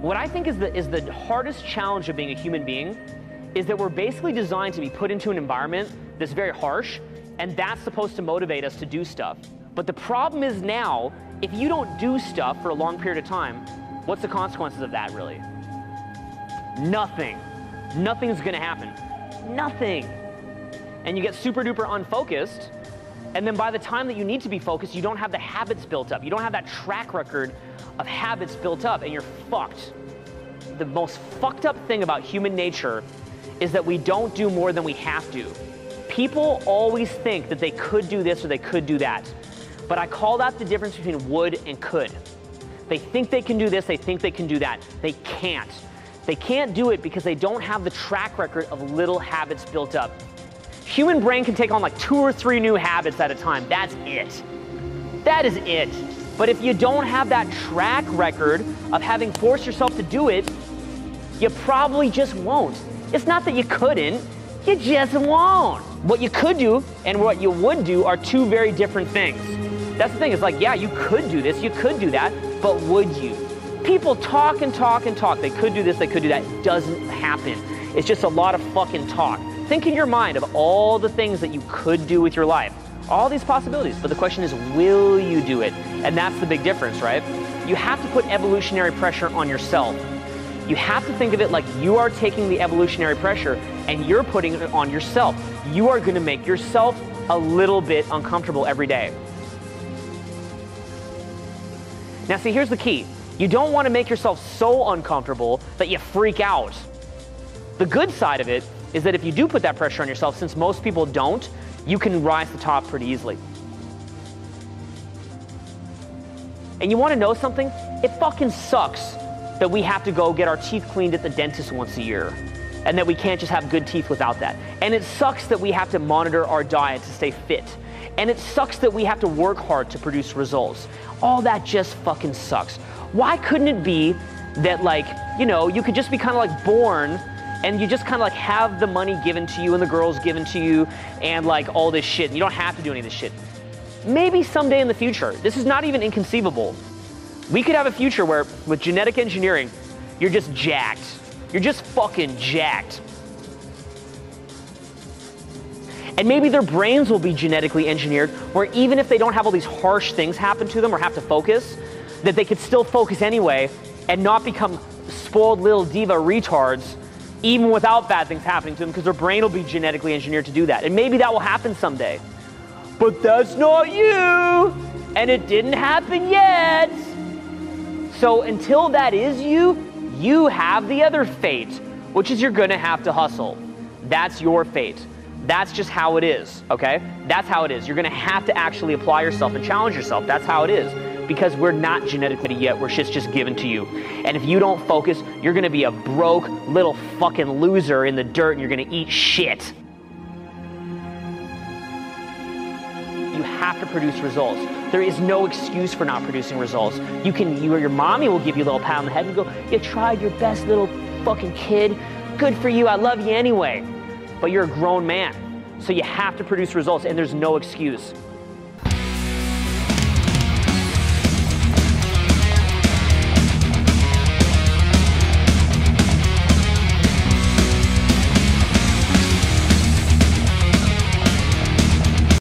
What I think is the hardest challenge of being a human being is that we're basically designed to be put into an environment that's very harsh, and that's supposed to motivate us to do stuff. But the problem is now, if you don't do stuff for a long period of time, what's the consequences of that, really? Nothing. Nothing's gonna happen. Nothing. And you get super duper unfocused, and then by the time that you need to be focused, you don't have the habits built up. You don't have that track record of habits built up, and you're fucked. The most fucked up thing about human nature is that we don't do more than we have to. People always think that they could do this or they could do that. But I call that the difference between would and could. They think they can do this, they think they can do that. They can't. They can't do it because they don't have the track record of little habits built up. Human brain can take on like 2 or 3 new habits at a time. That's it. That is it. But if you don't have that track record of having forced yourself to do it, you probably just won't. It's not that you couldn't, you just won't. What you could do and what you would do are 2 very different things. That's the thing, it's like, yeah, you could do this, you could do that, but would you? People talk and talk and talk. They could do this, they could do that. It doesn't happen. It's just a lot of fucking talk. Think in your mind of all the things that you could do with your life. All these possibilities, but the question is, will you do it? And that's the big difference, right? You have to put evolutionary pressure on yourself. You have to think of it like you are taking the evolutionary pressure and you're putting it on yourself. You are gonna make yourself a little bit uncomfortable every day. Now see, here's the key. You don't wanna make yourself so uncomfortable that you freak out. The good side of it is that if you do put that pressure on yourself, since most people don't, you can rise to the top pretty easily. And you wanna know something? It fucking sucks that we have to go get our teeth cleaned at the dentist once a year, and that we can't just have good teeth without that. And it sucks that we have to monitor our diet to stay fit. And it sucks that we have to work hard to produce results. All that just fucking sucks. Why couldn't it be that, like, you know, you could just be kind of like born and you just kind of like have the money given to you and the girls given to you and like all this shit. You don't have to do any of this shit. Maybe someday in the future, this is not even inconceivable. We could have a future where with genetic engineering, you're just jacked. You're just fucking jacked. And maybe their brains will be genetically engineered where even if they don't have all these harsh things happen to them or have to focus, that they could still focus anyway and not become spoiled little diva retards even without bad things happening to them, because their brain will be genetically engineered to do that. And maybe that will happen someday. But that's not you, and it didn't happen yet. So until that is you, you have the other fate, which is you're gonna have to hustle. That's your fate. That's just how it is, okay? That's how it is. You're gonna have to actually apply yourself and challenge yourself. That's how it is. Because we're not genetically yet, where shit's just given to you. And if you don't focus, you're gonna be a broke little fucking loser in the dirt and you're gonna eat shit. You have to produce results. There is no excuse for not producing results. Your mommy will give you a little pat on the head and go, you tried your best, little fucking kid. Good for you, I love you anyway. But you're a grown man, so you have to produce results and there's no excuse.